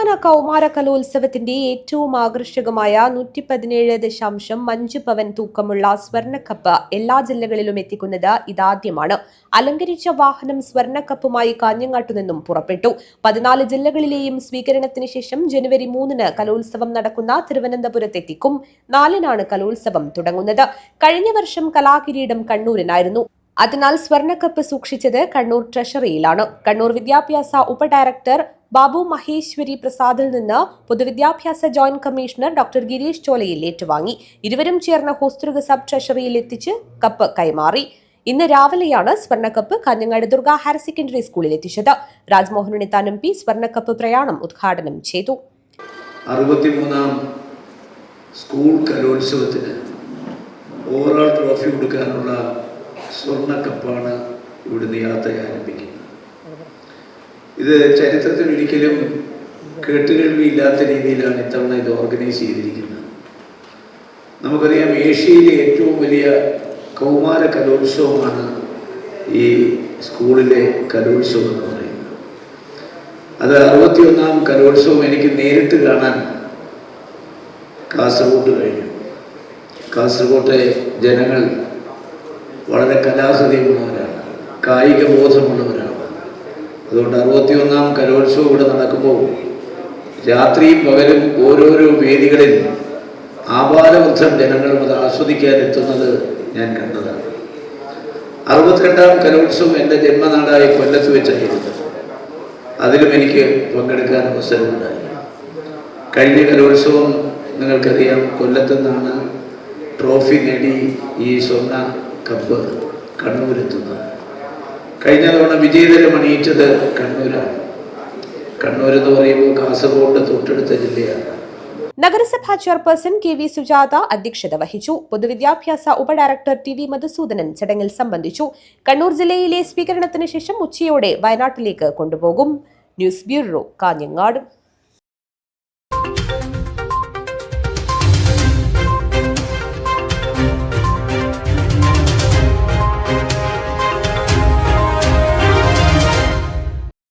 സംസ്ഥാന കൗമാര കലോത്സവത്തിന്റെ ഏറ്റവും ആകർഷകമായ 117.5 പവൻ തൂക്കമുള്ള സ്വർണ്ണക്കപ്പ് എല്ലാ ജില്ലകളിലും എത്തിക്കുന്നത് ഇതാദ്യമാണ്. അലങ്കരിച്ച വാഹനം സ്വർണ്ണക്കപ്പുമായി കാഞ്ഞങ്ങാട്ടുനിന്നും പുറപ്പെട്ടു. 14 ജില്ലകളിലെയും സ്വീകരണത്തിന് ശേഷം ജനുവരി 3-ന് കലോത്സവം നടക്കുന്ന തിരുവനന്തപുരത്തെത്തിക്കും. 4-നാണ് കലോത്സവം തുടങ്ങുന്നത്. കഴിഞ്ഞ വർഷം കലാകിരീടം കണ്ണൂരിനായിരുന്നു. അതിനാൽ സ്വർണ്ണക്കപ്പ് സൂക്ഷിച്ചത് കണ്ണൂർ ട്രഷറിയിലാണ്. കണ്ണൂർ വിദ്യാഭ്യാസ ഉപഡയറക്ടർ ബാബു മഹേശ്വരി പ്രസാദിൽ നിന്ന് പൊതുവിദ്യാഭ്യാസ ജോയിന്റ് കമ്മീഷണർ ഡോക്ടർ ഗിരീഷ് ചോലയിൽ ഏറ്റുവാങ്ങി. ഇരുവരും ചേർന്ന് ഹോസ്ദുർഗ് സബ് ട്രഷറിയിൽ എത്തിച്ച് കപ്പ് കൈമാറി. ഇന്ന് രാവിലെയാണ് സ്വർണ്ണക്കപ്പ് കാഞ്ഞങ്ങാട് ദുർഗ ഹയർ സെക്കൻഡറി സ്കൂളിൽ എത്തിച്ചത്. രാജ്മോഹൻ ഉണ്ണിത്താൻ എം പി സ്വർണ്ണക്കപ്പ് പ്രയാണം ഉദ്ഘാടനം ചെയ്തു. 63-ാം സ്കൂൾ കലോത്സവത്തിന് ഓവറോൾ ട്രോഫി കൊടുക്കാനുള്ള സ്വർണ്ണക്കപ്പാണ് ഇവിടുന്ന് യാത്ര ആരംഭിക്കുന്നത്. ഇത് ചരിത്രത്തിൽ ഒരിക്കലും കേട്ടുകേൾവിയില്ലാത്ത രീതിയിലാണ് ഇത്തവണ ഇത് ഓർഗനൈസ് ചെയ്തിരിക്കുന്നത്. നമുക്കറിയാം, ഏഷ്യയിലെ ഏറ്റവും വലിയ കൗമാര കലോത്സവമാണ് ഈ സ്കൂളിലെ കലോത്സവം എന്ന് പറയുന്നത്. അത് 61-ാം കലോത്സവം എനിക്ക് നേരിട്ട് കാണാൻ കാസർഗോഡ് കഴിഞ്ഞു. കാസർഗോട്ടെ ജനങ്ങൾ വളരെ കലാഹൃദയമുള്ളവരാണ്, കായിക ബോധമുള്ളവരാണ്. അതുകൊണ്ട് 61-ാം കലോത്സവം ഇവിടെ നടക്കുമ്പോൾ രാത്രിയും പകലും ഓരോരോ വേദികളിൽ ആപാലവൃദ്ധം ജനങ്ങളും അത് ആസ്വദിക്കാനെത്തുന്നത് ഞാൻ കണ്ടതാണ്. 62-ാം കലോത്സവം എൻ്റെ ജന്മനാടായ കൊല്ലത്ത് വെച്ചായിരുന്നു. അതിലും എനിക്ക് പങ്കെടുക്കാൻ അവസരമുണ്ടായി. കഴിഞ്ഞ കലോത്സവം നിങ്ങൾക്കറിയാം, കൊല്ലത്തു നിന്നാണ് ട്രോഫി നേടി ഈ സ്വർണ്ണ കപ്പ് കണ്ണൂരെത്തുന്നത്. കഴിഞ്ഞ തവണ വിജയതരം അണിയിച്ചത് കണ്ണൂരാണ്. കണ്ണൂർ എന്ന് പറയുമ്പോൾ കാസർഗോഡ് തൊട്ടടുത്ത ജില്ലയാണ്. നഗരസഭാ ചെയർപേഴ്സൺ കെ വി സുജാത അധ്യക്ഷത വഹിച്ചു. പൊതുവിദ്യാഭ്യാസ ഉപഡയറക്ടർ ടി വി മധുസൂദനൻ ചടങ്ങിൽ സംബന്ധിച്ചു. കണ്ണൂർ ജില്ലയിലെ സ്വീകരണത്തിന് ശേഷം ഉച്ചയോടെ വയനാട്ടിലേക്ക് കൊണ്ടുപോകും. News bureau, Kanhangad.